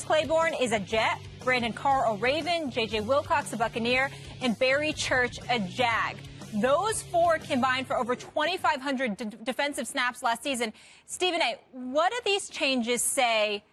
Claiborne is a Jet, Brandon Carr a Raven, J.J. Wilcox a Buccaneer, and Barry Church a Jag. Those four combined for over 2,500 defensive snaps last season. Stephen A., what do these changes say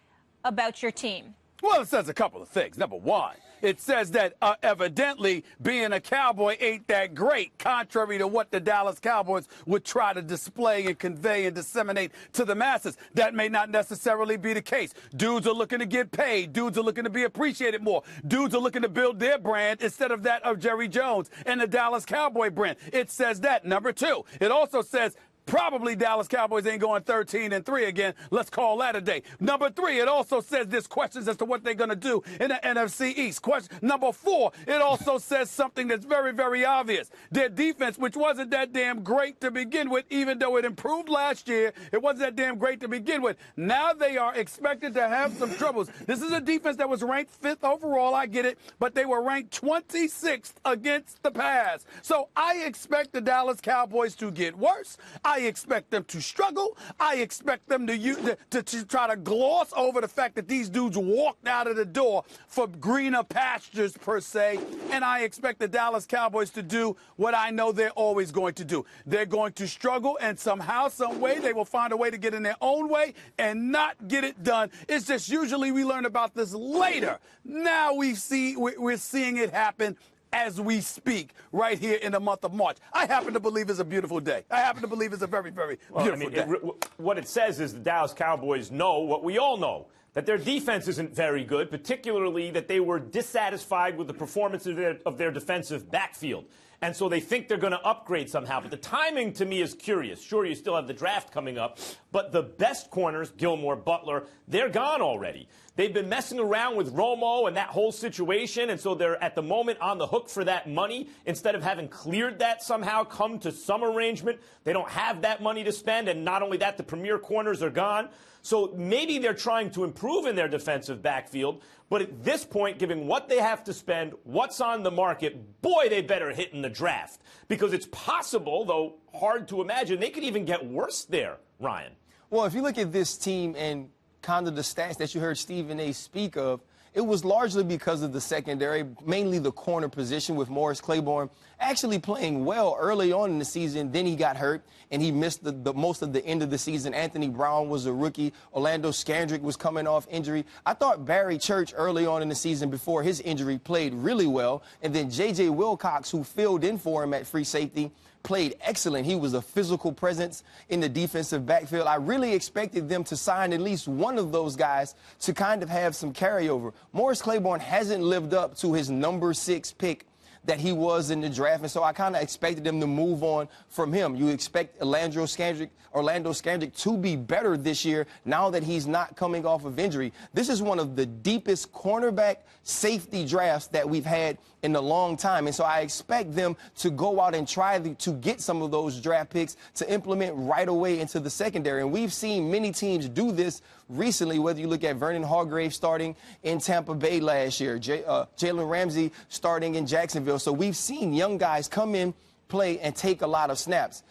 about your team? Well, it says a couple of things. Number one, it says that evidently being a Cowboy ain't that great, contrary to what the Dallas Cowboys would try to display and convey and disseminate to the masses. That may not necessarily be the case. Dudes are looking to get paid. Dudes are looking to be appreciated more. Dudes are looking to build their brand instead of that of Jerry Jones and the Dallas Cowboy brand. It says that. Number two, it also says probably Dallas Cowboys ain't going 13-3 again. Let's call that a day. Number three, it also says there's questions as to what they're going to do in the NFC East. Question number four, it also says something that's very, very obvious. Their defense, which wasn't that damn great to begin with, even though it improved last year, it wasn't that damn great to begin with. Now they are expected to have some troubles. This is a defense that was ranked 5th overall, I get it, but they were ranked 26th against the pass. So I expect the Dallas Cowboys to get worse. I expect them to struggle. I expect them to try to gloss over the fact that these dudes walked out of the door for greener pastures, per se. And I expect the Dallas Cowboys to do what I know they're always going to do. They're going to struggle, and somehow, some way, they will find a way to get in their own way and not get it done. It's just usually we learn about this later. Now we're seeing it happen as we speak right here in the month of March. I happen to believe it's a beautiful day. I happen to believe it's a very, very beautiful day. What it says is the Dallas Cowboys know what we all know, that their defense isn't very good, particularly that they were dissatisfied with the performance of their defensive backfield. And so they think they're going to upgrade somehow. But the timing, to me, is curious. Sure, you still have the draft coming up, but the best corners, Gilmore, Butler, they're gone already. They've been messing around with Romo and that whole situation, and so they're at the moment on the hook for that money. Instead of having cleared that somehow, come to some arrangement, they don't have that money to spend, and not only that, the premier corners are gone. So maybe they're trying to improve in their defensive backfield, but at this point, given what they have to spend, what's on the market, boy, they better hit in the draft. Because it's possible, though hard to imagine, they could even get worse there, Ryan. Well, if you look at this team and kind of the stats that you heard Stephen A. speak of, it was largely because of the secondary, mainly the corner position, with Morris Claiborne actually playing well early on in the season. Then he got hurt, and he missed the most of the end of the season. Anthony Brown was a rookie. Orlando Scandrick was coming off injury. I thought Barry Church early on in the season before his injury played really well. And then J.J. Wilcox, who filled in for him at free safety, played excellent. He was a physical presence in the defensive backfield. I really expected them to sign at least one of those guys to kind of have some carryover. Morris Claiborne hasn't lived up to his number 6 pick that he was in the draft, and so I kind of expected them to move on from him. You expect Orlando Scandrick to be better this year now that he's not coming off of injury. This is one of the deepest cornerback safety drafts that we've had in a long time, and so I expect them to go out and try to get some of those draft picks to implement right away into the secondary. And we've seen many teams do this recently, whether you look at Vernon Hargrave starting in Tampa Bay last year, Jalen Ramsey starting in Jacksonville. So we've seen young guys come in, play, and take a lot of snaps.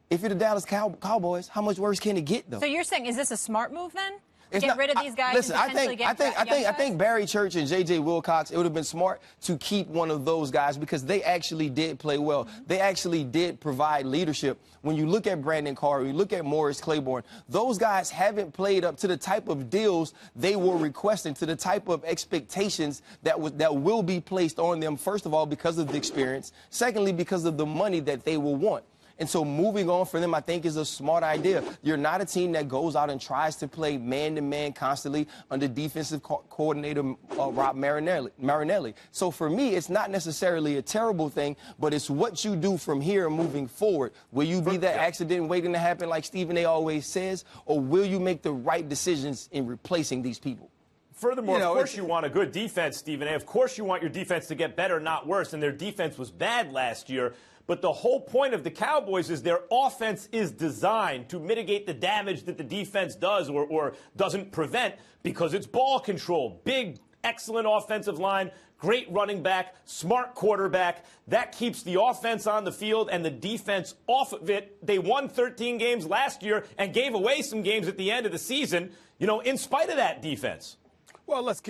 If you're the Dallas Cowboys, how much worse can it get, though? So you're saying, is this a smart move, then? It's Get rid of these guys listen, and potentially get young guys? I think Barry Church and J.J. Wilcox, it would have been smart to keep one of those guys because they actually did play well. They actually did provide leadership. When you look at Brandon Carr, when you look at Morris Claiborne, those guys haven't played up to the type of deals they were requesting, to the type of expectations that will be placed on them, first of all, because of the experience, secondly, because of the money that they will want. And so moving on for them, I think, is a smart idea. You're not a team that goes out and tries to play man-to-man constantly under defensive coordinator Rob Marinelli. So for me, it's not necessarily a terrible thing, but it's what you do from here moving forward. Will you be that accident waiting to happen like Stephen A. always says, or will you make the right decisions in replacing these people? Furthermore, of course you want a good defense, Stephen A. Of course you want your defense to get better, not worse, and their defense was bad last year. But the whole point of the Cowboys is their offense is designed to mitigate the damage that the defense does or doesn't prevent because it's ball control. Big, excellent offensive line, great running back, smart quarterback. That keeps the offense on the field and the defense off of it. They won 13 games last year and gave away some games at the end of the season, in spite of that defense. Well, let's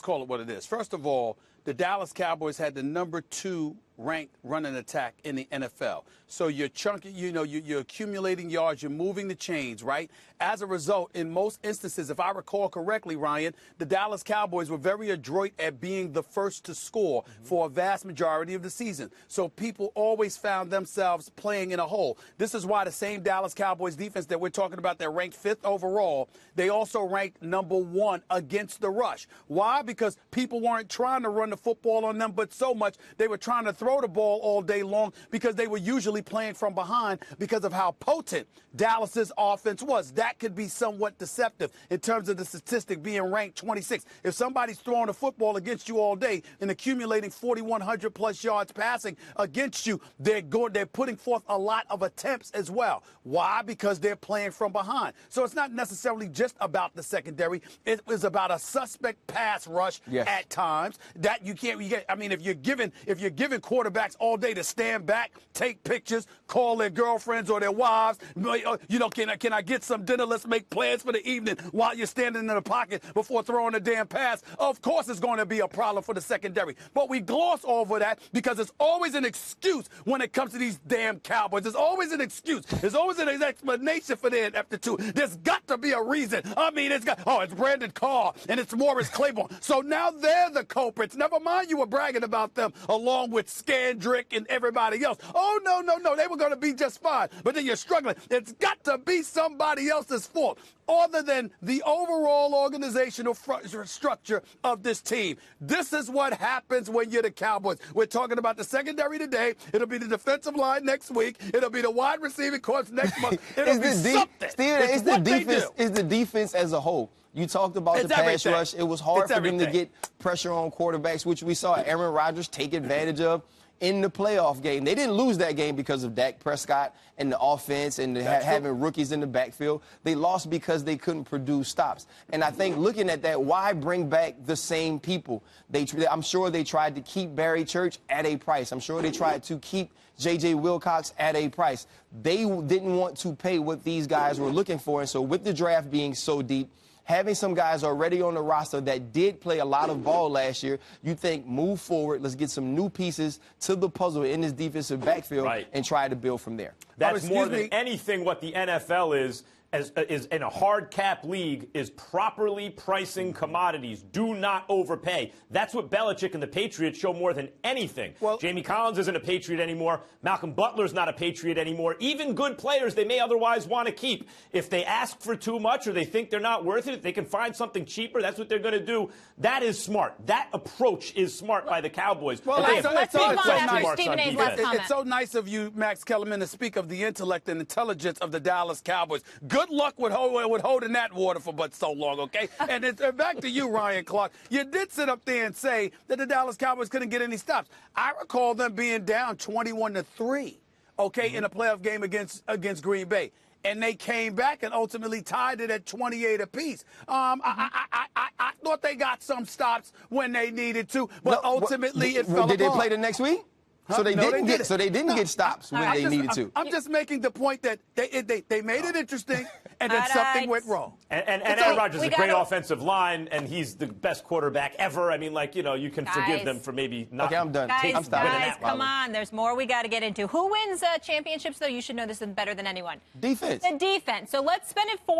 call it what it is. First of all, the Dallas Cowboys had the #2 ranked running attack in the NFL. So you're chunking, you're accumulating yards, you're moving the chains, right? As a result, in most instances, if I recall correctly, Ryan, the Dallas Cowboys were very adroit at being the first to score for a vast majority of the season. So people always found themselves playing in a hole. This is why the same Dallas Cowboys defense that we're talking about, they're ranked 5th overall, they also ranked #1 against the rush. Why? Because people weren't trying to run the football on them, but so much they were trying to throw the ball all day long because they were usually playing from behind because of how potent Dallas's offense was. That could be somewhat deceptive in terms of the statistic being ranked 26. If somebody's throwing the football against you all day and accumulating 4,100 plus yards passing against you, they're putting forth a lot of attempts as well. Why? Because they're playing from behind. So it's not necessarily just about the secondary. It is about a suspect pass rush at times that you can't get. I mean, if you're giving quarterbacks all day to stand back, take pictures, call their girlfriends or their wives, can I get some dinner? Let's make plans for the evening while you're standing in the pocket before throwing a damn pass. Of course it's going to be a problem for the secondary. But we gloss over that because it's always an excuse when it comes to these damn Cowboys. There's always an excuse. There's always an explanation for their ineptitude. There's got to be a reason. I mean, it's Brandon Carr and it's Morris Claiborne. So now they're the culprits. Never mind you were bragging about them along with Scandrick and everybody else. Oh, no. They were going to be just fine. But then you're struggling. It's got to be somebody else's fault other than the overall organizational structure of this team. This is what happens when you're the Cowboys. We're talking about the secondary today. It'll be the defensive line next week. It'll be the wide receiving corps next month. It'll be something. Steven, it's the defense. It's the defense as a whole. You talked about the pass rush. It was hard for them to get pressure on quarterbacks, which we saw Aaron Rodgers take advantage of in the playoff game. They didn't lose that game because of Dak Prescott and the offense and having rookies in the backfield. They lost because they couldn't produce stops. And I think looking at that, why bring back the same people? I'm sure they tried to keep Barry Church at a price. I'm sure they tried to keep J.J. Wilcox at a price. They didn't want to pay what these guys were looking for. And so with the draft being so deep, having some guys already on the roster that did play a lot of ball last year, you think move forward, let's get some new pieces to the puzzle in this defensive backfield and try to build from there. That's more than anything what the NFL is in a hard cap league is properly pricing commodities. Do not overpay. That's what Belichick and the Patriots show more than anything. Well, Jamie Collins isn't a Patriot anymore. Malcolm Butler's not a Patriot anymore. Even good players they may otherwise want to keep. If they ask for too much or they think they're not worth it, if they can find something cheaper, that's what they're going to do. That is smart. That approach is smart by the Cowboys. Well, let's move on after Stephen A's last comment. It's so nice of you, Max Kellerman, to speak of the intellect and intelligence of the Dallas Cowboys. Good luck with holding that water for but so long, okay? And back to you, Ryan Clark. You did sit up there and say that the Dallas Cowboys couldn't get any stops. I recall them being down 21-3, okay, in a playoff game against Green Bay. And they came back and ultimately tied it at 28 apiece. I thought they got some stops when they needed to, but ultimately it fell apart. Did they play the next week? So they didn't get stops when they needed to. I'm just making the point that they made it interesting, and then something went wrong. And Aaron Rodgers is a great offensive line, and he's the best quarterback ever. I mean, you can forgive them for maybe not. Okay, I'm done. I'm guys, come on. There's more we got to get into. Who wins championships, though? You should know this better than anyone. Defense. The defense. So let's spin it forward.